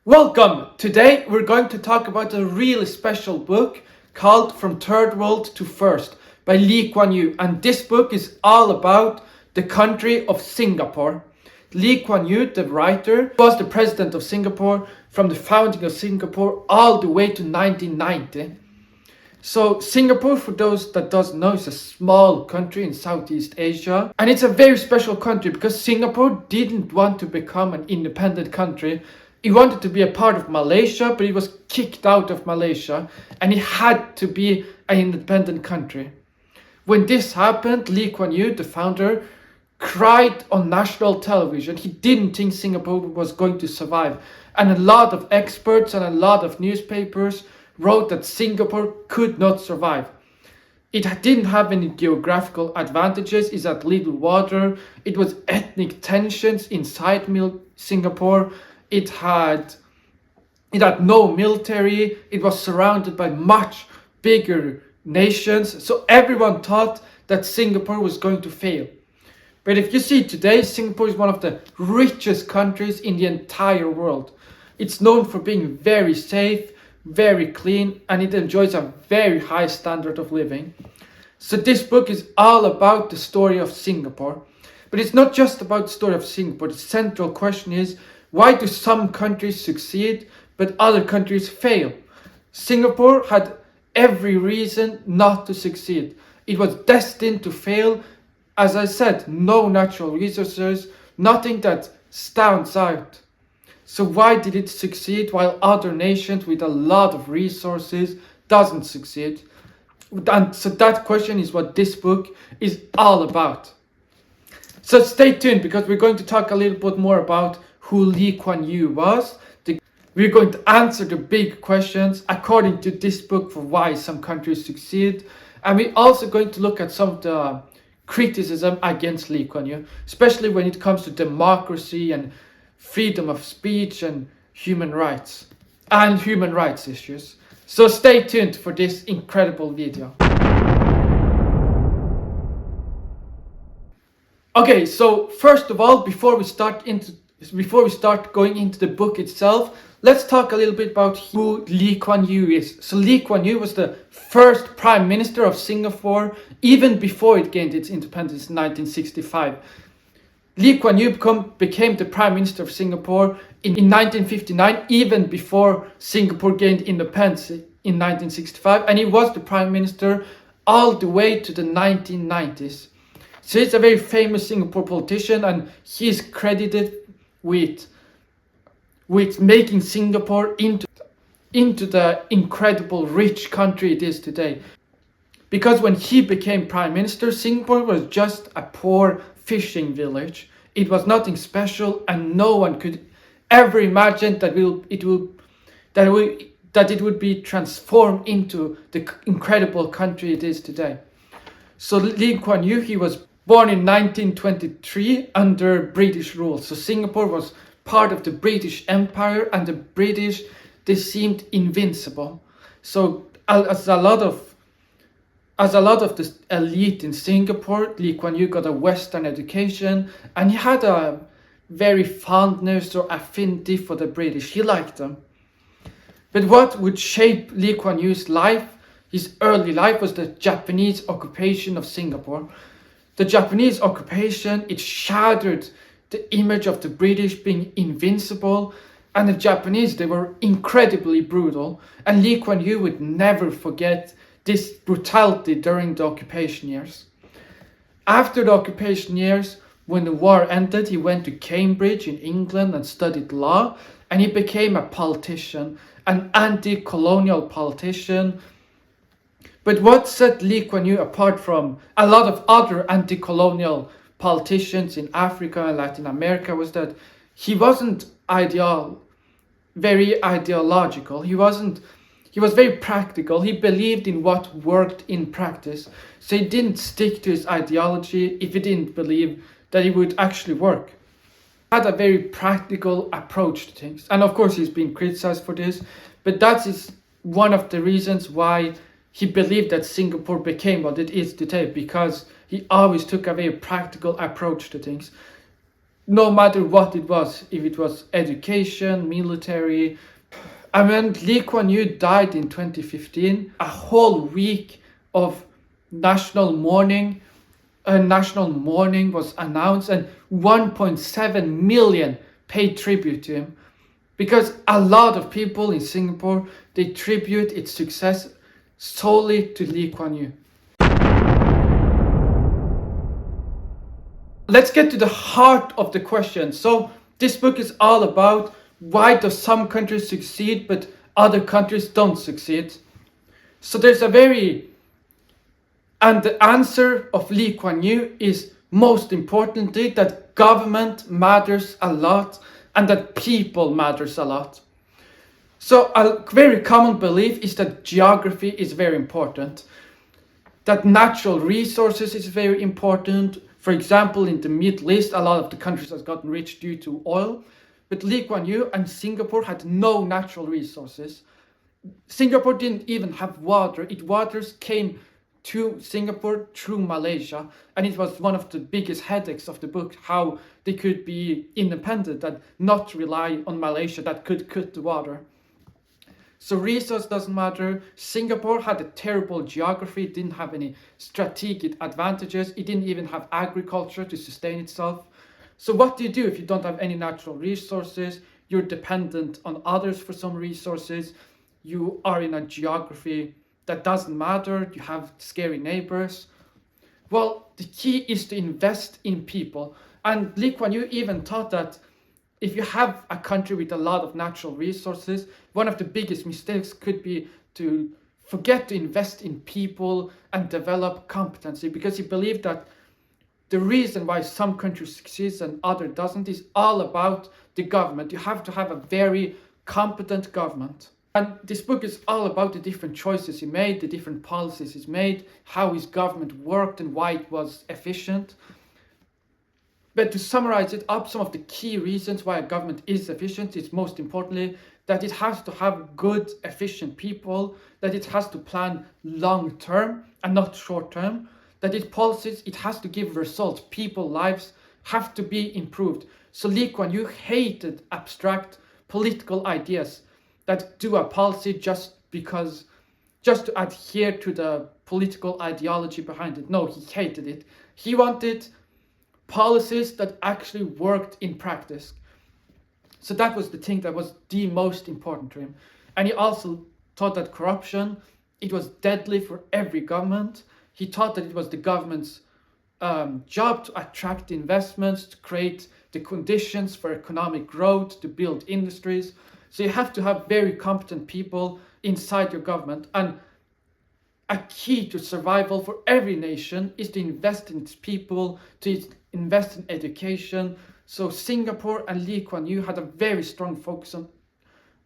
Welcome! Today we're going to talk about a really special book called From Third World to First by Lee Kuan Yew. And this book is all about the country of Singapore. Lee Kuan Yew, the writer, was the president of Singapore from the founding of Singapore all the way to 1990. So Singapore, for those that doesn't know, is a small country in Southeast Asia. And it's a very special country because Singapore didn't want to become an independent country. He wanted to be a part of Malaysia, but he was kicked out of Malaysia and he had to be an independent country. When this happened, Lee Kuan Yew, the founder, cried on national television. He didn't think Singapore was going to survive. And a lot of experts and a lot of newspapers wrote that Singapore could not survive. It didn't have any geographical advantages. It had little water. It was ethnic tensions inside Singapore. It had no military. It was surrounded by much bigger nations. So everyone thought that Singapore was going to fail. But if you see today, Singapore is one of the richest countries in the entire world. It's known for being very safe, very clean, and it enjoys a very high standard of living. So this book is all about the story of Singapore. But it's not just about the story of Singapore. The central question is, why do some countries succeed but other countries fail? Singapore had every reason not to succeed. It was destined to fail. As I said, no natural resources, nothing that stands out. So why did it succeed while other nations with a lot of resources doesn't succeed? And so that question is what this book is all about. So stay tuned because we're going to talk a little bit more about who Lee Kuan Yew was. We're going to answer the big questions according to this book for why some countries succeed. And we're also going to look at some of the criticism against Lee Kuan Yew, especially when it comes to democracy and freedom of speech and human rights issues. So stay tuned for this incredible video. Okay, so first of all, before we start going into the book itself, let's talk a little bit about who Lee Kuan Yew is. So Lee Kuan Yew was the first Prime Minister of Singapore even before it gained its independence in 1965. Lee Kuan Yew became the Prime Minister of Singapore in 1959, even before Singapore gained independence in 1965, and he was the Prime Minister all the way to the 1990s. So he's a very famous Singapore politician, and he's credited with making Singapore into the incredible rich country it is today. Because when he became Prime Minister, Singapore was just a poor fishing village. It was nothing special, and no one could ever imagine that it would be transformed into the incredible country it is today. So Lee Kuan Yew, he was born in 1923 under British rule. So Singapore was part of the British Empire, and the British, they seemed invincible. So as a lot of the elite in Singapore, Lee Kuan Yew got a Western education, and he had a very fondness or affinity for the British. He liked them. But what would shape Lee Kuan Yew's life, his early life, was the Japanese occupation of Singapore. The Japanese occupation, it shattered the image of the British being invincible, and the Japanese, they were incredibly brutal, and Lee Kuan Yew would never forget this brutality during the occupation years. After the occupation years, when the war ended, he went to Cambridge in England and studied law, and he became a politician, an anti-colonial politician. But what set Lee Kuan Yew apart from a lot of other anti-colonial politicians in Africa and Latin America was that he wasn't very ideological. He was very practical. He believed in what worked in practice. So he didn't stick to his ideology if he didn't believe that it would actually work. He had a very practical approach to things. And of course, he's been criticized for this, but that is one of the reasons why he believed that Singapore became what it is today, because he always took a very practical approach to things. no matter what it was, if it was education, military. And when Lee Kuan Yew died in 2015, a whole week of national mourning, a national mourning was announced, and 1.7 million paid tribute to him. Because a lot of people in Singapore, they tribute its success solely to Lee Kuan Yew. Let's get to the heart of the question. So this book is all about why do some countries succeed but other countries don't succeed. So the answer of Lee Kuan Yew is most importantly that government matters a lot and that people matters a lot. So a very common belief is that geography is very important, that natural resources is very important. For example, in the Middle East, a lot of the countries have gotten rich due to oil, but Lee Kuan Yew and Singapore had no natural resources. Singapore didn't even have water. Waters came to Singapore through Malaysia, and it was one of the biggest headaches of the book, how they could be independent and not rely on Malaysia that could cut the water. So resource doesn't matter. Singapore had a terrible geography, it didn't have any strategic advantages, it didn't even have agriculture to sustain itself. So what do you do if you don't have any natural resources? You're dependent on others for some resources. You are in a geography that doesn't matter. You have scary neighbors. Well, the key is to invest in people. And Lee Kuan Yew even thought that if you have a country with a lot of natural resources, one of the biggest mistakes could be to forget to invest in people and develop competency, because he believed that the reason why some countries succeed and other doesn't is all about the government. You have to have a very competent government. And this book is all about the different choices he made, the different policies he's made, how his government worked and why it was efficient. But to summarize it up, some of the key reasons why a government is efficient is most importantly that it has to have good, efficient people, that it has to plan long term and not short term, that its policies, it has to give results. People's lives have to be improved. So Lee Kuan Yew hated abstract political ideas that do a policy just to adhere to the political ideology behind it. No, he hated it. He wanted policies that actually worked in practice. So that was the thing that was the most important to him. And he also thought that corruption, it was deadly for every government. He thought that it was the government's job to attract investments, to create the conditions for economic growth, to build industries. So you have to have very competent people inside your government. And a key to survival for every nation is to invest in its people, to invest in education. So Singapore and Lee Kuan Yew had a very strong focus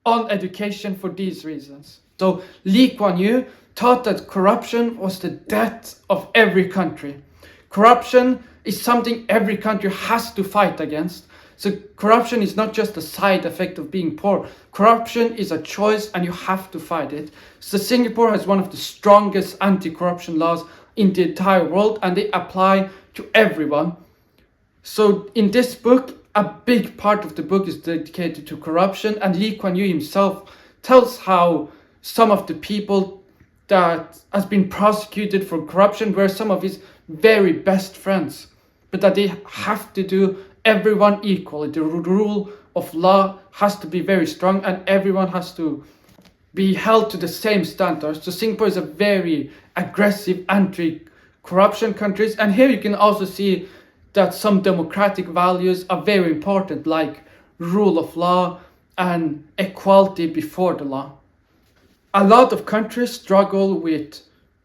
on education for these reasons. So Lee Kuan Yew thought that corruption was the death of every country. Corruption is something every country has to fight against. So corruption is not just a side effect of being poor. Corruption is a choice and you have to fight it. So Singapore has one of the strongest anti-corruption laws in the entire world, and they apply to everyone. So in this book, a big part of the book is dedicated to corruption, and Lee Kuan Yew himself tells how some of the people that has been prosecuted for corruption were some of his very best friends, but that they have to do everyone equally. The rule of law has to be very strong and everyone has to be held to the same standards. So Singapore is a very aggressive anti-corruption country, and here you can also see that some democratic values are very important, like rule of law and equality before the law. A lot of countries struggle with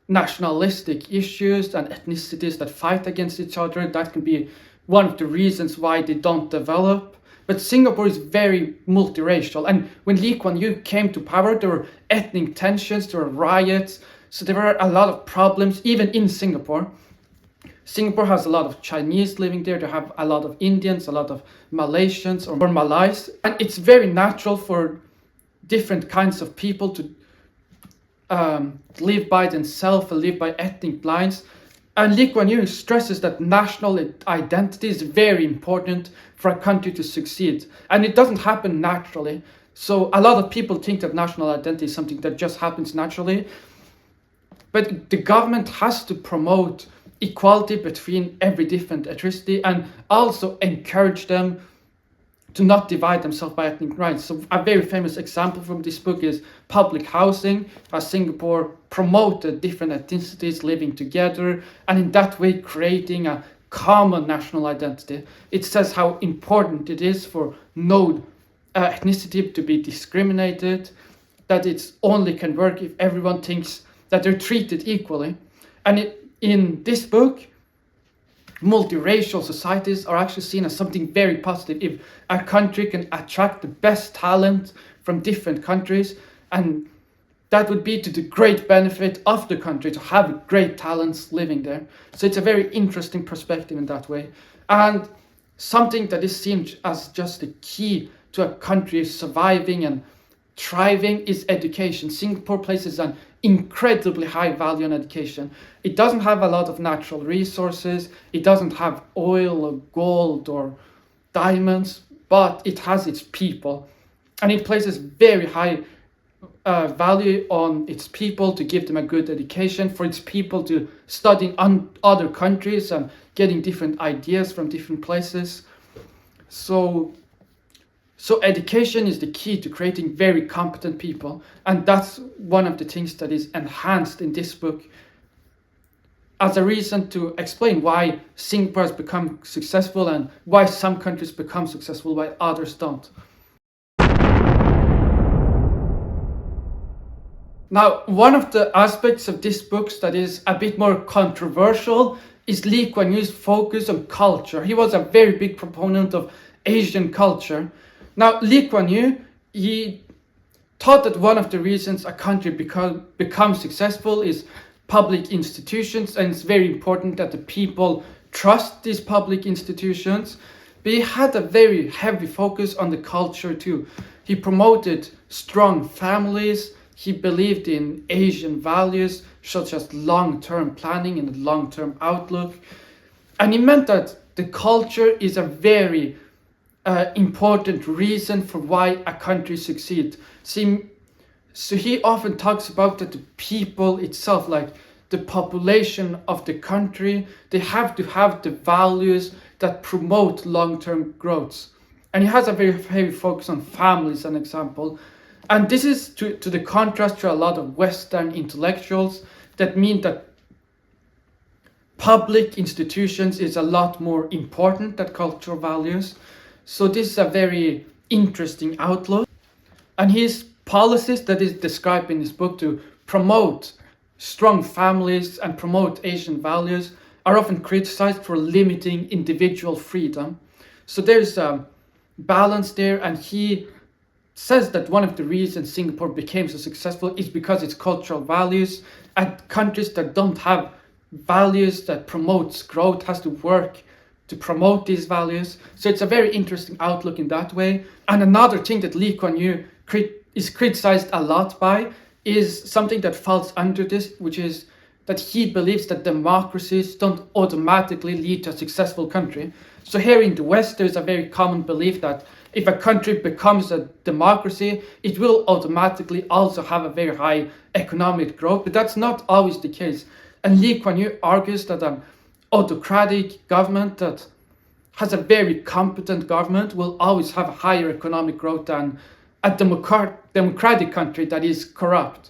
nationalistic issues and ethnicities that fight against each other. That can be one of the reasons why they don't develop. But Singapore is very multiracial, and when Lee Kuan Yew came to power, there were ethnic tensions, there were riots, so there were a lot of problems even in Singapore. Singapore has a lot of Chinese living there, they have a lot of Indians, a lot of Malaysians or Malays, and it's very natural for different kinds of people to live by themselves, live by ethnic lines. And Lee Kuan Yew stresses that national identity is very important for a country to succeed. And it doesn't happen naturally. So a lot of people think that national identity is something that just happens naturally. But the government has to promote equality between every different ethnicity and also encourage them to not divide themselves by ethnic rights. So a very famous example from this book is public housing, as Singapore promoted different ethnicities living together and in that way creating a common national identity. It says how important it is for no ethnicity to be discriminated, that it only can work if everyone thinks that they're treated equally. And in this book, multiracial societies are actually seen as something very positive. If a country can attract the best talent from different countries, and that would be to the great benefit of the country to have great talents living there. So it's a very interesting perspective in that way. And something that is seen as just the key to a country surviving and thriving is education. Singapore places an incredibly high value on education. It doesn't have a lot of natural resources, it doesn't have oil or gold or diamonds, but it has its people. And it places very high value on its people to give them a good education, for its people to study in other countries and getting different ideas from different places. So education is the key to creating very competent people, and that's one of the things that is enhanced in this book as a reason to explain why Singapore has become successful and why some countries become successful while others don't. Now, one of the aspects of this book that is a bit more controversial is Lee Kuan Yew's focus on culture. He was a very big proponent of Asian culture. Now, Lee Kuan Yew, he thought that one of the reasons a country becomes successful is public institutions, and it's very important that the people trust these public institutions. But he had a very heavy focus on the culture too. He promoted strong families. He believed in Asian values such as long-term planning and long-term outlook. And he meant that the culture is a very important reason for why a country succeeds. So he often talks about that the people itself, like the population of the country, they have to have the values that promote long-term growth. And he has a very heavy focus on families, an example. And this is to the contrast to a lot of Western intellectuals that mean that public institutions is a lot more important than cultural values. So this is a very interesting outlook. And his policies that is described in this book to promote strong families and promote Asian values are often criticized for limiting individual freedom. So there's a balance there, and he says that one of the reasons Singapore became so successful is because its cultural values, and countries that don't have values that promotes growth has to work to promote these values. So it's a very interesting outlook in that way. And another thing that Lee Kuan Yew is criticized a lot by is something that falls under this, which is that he believes that democracies don't automatically lead to a successful country. So here in the West, there's a very common belief that if a country becomes a democracy, it will automatically also have a very high economic growth, but that's not always the case. And Lee Kuan Yew argues that an autocratic government that has a very competent government will always have a higher economic growth than a democratic country that is corrupt.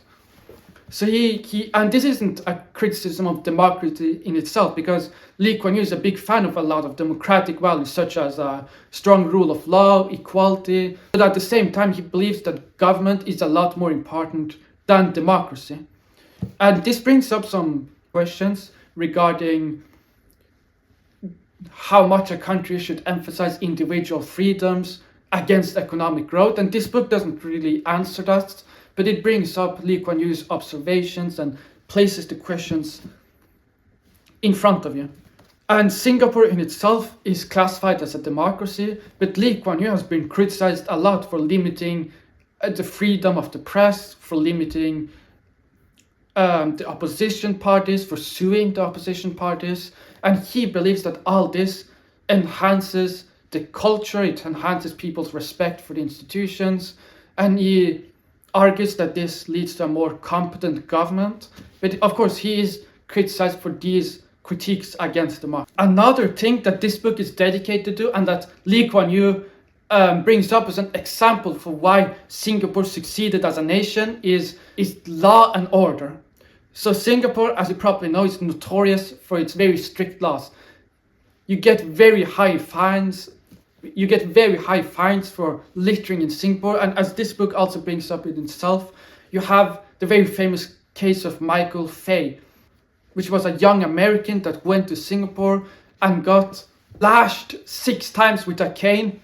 So and this isn't a criticism of democracy in itself, because Lee Kuan Yew is a big fan of a lot of democratic values, such as a strong rule of law, equality. But at the same time, he believes that government is a lot more important than democracy. And this brings up some questions regarding how much a country should emphasize individual freedoms against economic growth. And this book doesn't really answer that, but it brings up Lee Kuan Yew's observations and places the questions in front of you. And Singapore in itself is classified as a democracy, but Lee Kuan Yew has been criticized a lot for limiting the freedom of the press, for limiting the opposition parties, for suing the opposition parties. And he believes that all this enhances the culture, it enhances people's respect for the institutions, and he argues that this leads to a more competent government. But of course, he is criticized for these critiques against democracy. Another thing that this book is dedicated to, and that Lee Kuan Yew brings up as an example for why Singapore succeeded as a nation, is law and order. So Singapore, as you probably know, is notorious for its very strict laws. You get very high fines. You get very high fines for littering in Singapore. And as this book also brings up in itself, you have the very famous case of Michael Fay, which was a young American that went to Singapore and got lashed 6 times with a cane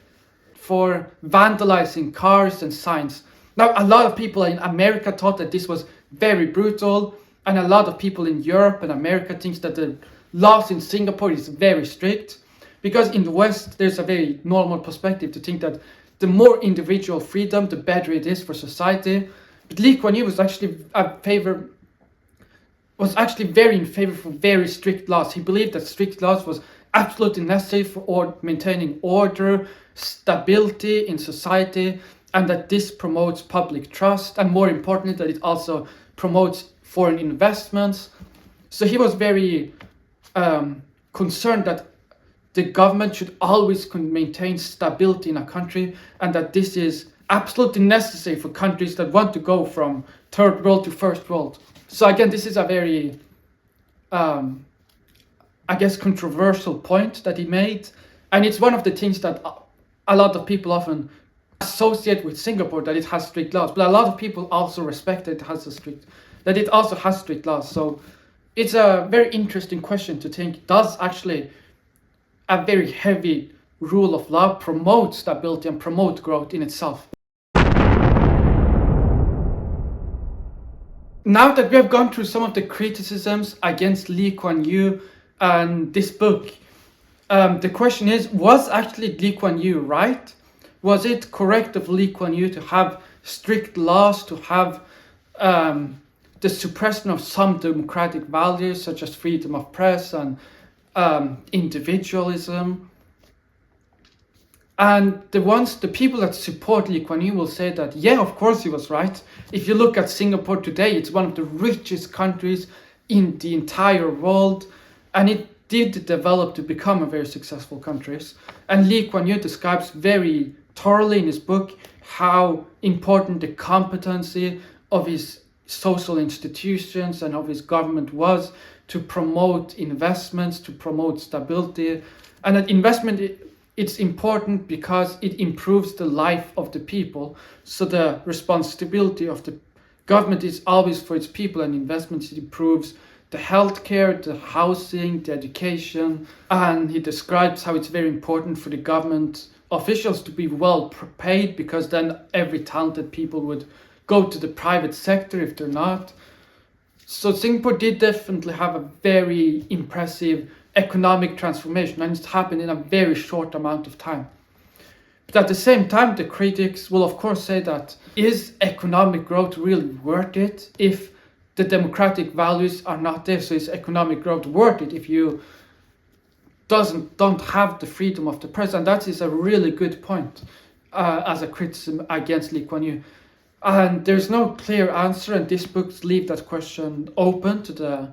for vandalizing cars and signs. Now, a lot of people in America thought that this was very brutal, and a lot of people in Europe and America thinks that the laws in Singapore is very strict, because in the West there's a very normal perspective to think that the more individual freedom, the better it is for society. But Lee Kuan Yew was actually very in favor for very strict laws. He believed that strict laws was absolutely necessary for maintaining order, stability in society, and that this promotes public trust, and more importantly, that it also promotes foreign investments. So he was very concerned that the government should always maintain stability in a country, and that this is absolutely necessary for countries that want to go from third world to first world. So again, this is a very, controversial point that he made. And it's one of the things that a lot of people often associate with Singapore, that it has strict laws. But a lot of people also respect that it also has strict laws. So it's a very interesting question to think, does actually a very heavy rule of law promote stability and promote growth in itself? Now that we have gone through some of the criticisms against Lee Kuan Yew and this book, the question is, was actually Lee Kuan Yew right? Was it correct of Lee Kuan Yew to have strict laws, to have the suppression of some democratic values such as freedom of press and individualism? And the people that support Lee Kuan Yew will say that, yeah, of course he was right. If you look at Singapore today, it's one of the richest countries in the entire world, and it did develop to become a very successful country. And Lee Kuan Yew describes very thoroughly in his book how important the competency of his social institutions and of his government was to promote investments, to promote stability. And that investment, it's important because it improves the life of the people. So the responsibility of the government is always for its people, and investments, it improves the healthcare, the housing, the education. And he describes how it's very important for the government officials to be well paid, because then every talented people would go to the private sector if they're not. So Singapore did definitely have a very impressive economic transformation, and it's happened in a very short amount of time. But at the same time, the critics will of course say that, is economic growth really worth it if the democratic values are not there? So is economic growth worth it if you don't have the freedom of the press? And that is a really good point as a criticism against Lee Kuan Yew. And there's no clear answer, and these books leave that question open to the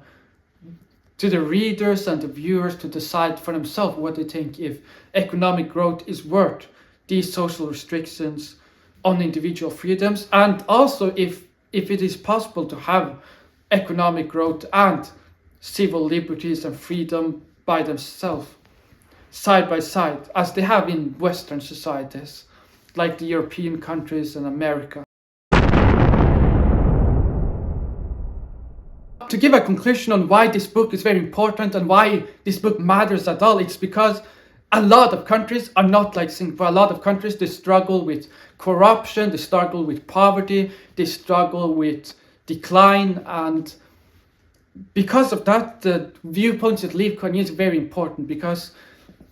readers and the viewers to decide for themselves what they think, if economic growth is worth these social restrictions on individual freedoms, and also if it is possible to have economic growth and civil liberties and freedom by themselves, side by side, as they have in Western societies, like the European countries and America. To give a conclusion on why this book is very important and why this book matters at all, it's because a lot of countries are not like Singapore. A lot of countries, they struggle with corruption, they struggle with poverty, they struggle with decline, and because of that, the viewpoints that Lee Kuan Yew is very important, because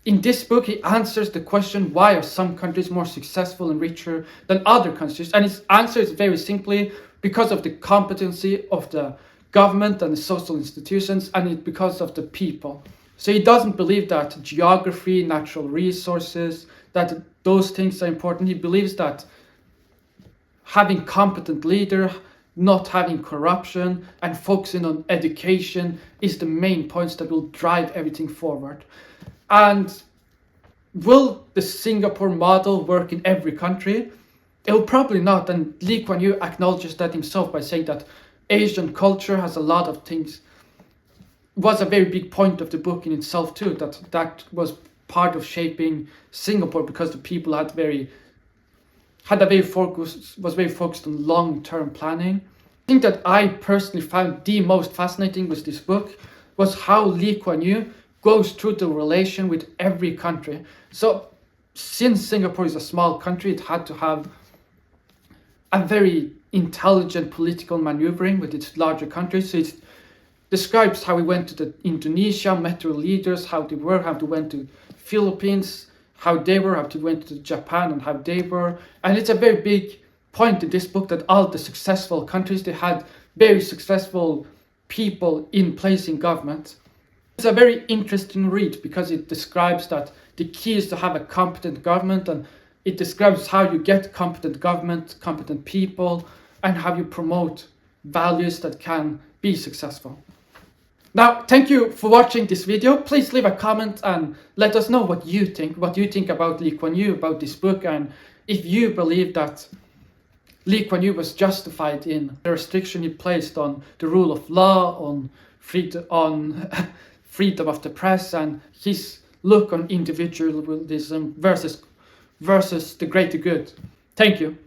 in this book he answers the question, why are some countries more successful and richer than other countries? And his answer is very simply because of the competency of the government and the social institutions, and it's because of the people. So he doesn't believe that geography, natural resources, that those things are important. He believes that having competent leader, not having corruption, and focusing on education is the main points that will drive everything forward. And will the Singapore model work in every country? It will probably not, and Lee Kuan Yew acknowledges that himself by saying that Asian culture has a lot of things. Was a very big point of the book in itself too, that was part of shaping Singapore, because the people was very focused on long-term planning. I think that I personally found the most fascinating with this book was how Lee Kuan Yew goes through the relation with every country. So since Singapore is a small country, it had to have a very intelligent political maneuvering with its larger countries. So it describes how he went to Indonesia, met their leaders, how they were, how they went to Philippines, how they were, how they went to Japan and how they were. And it's a very big point in this book that all the successful countries, they had very successful people in place in government. It's a very interesting read because it describes that the key is to have a competent government, and it describes how you get competent government, competent people, and how you promote values that can be successful. Now, thank you for watching this video. Please leave a comment and let us know what you think about Lee Kuan Yew, about this book, and if you believe that Lee Kuan Yew was justified in the restriction he placed on the rule of law, on freedom of the press, and his look on individualism versus the greater good. Thank you.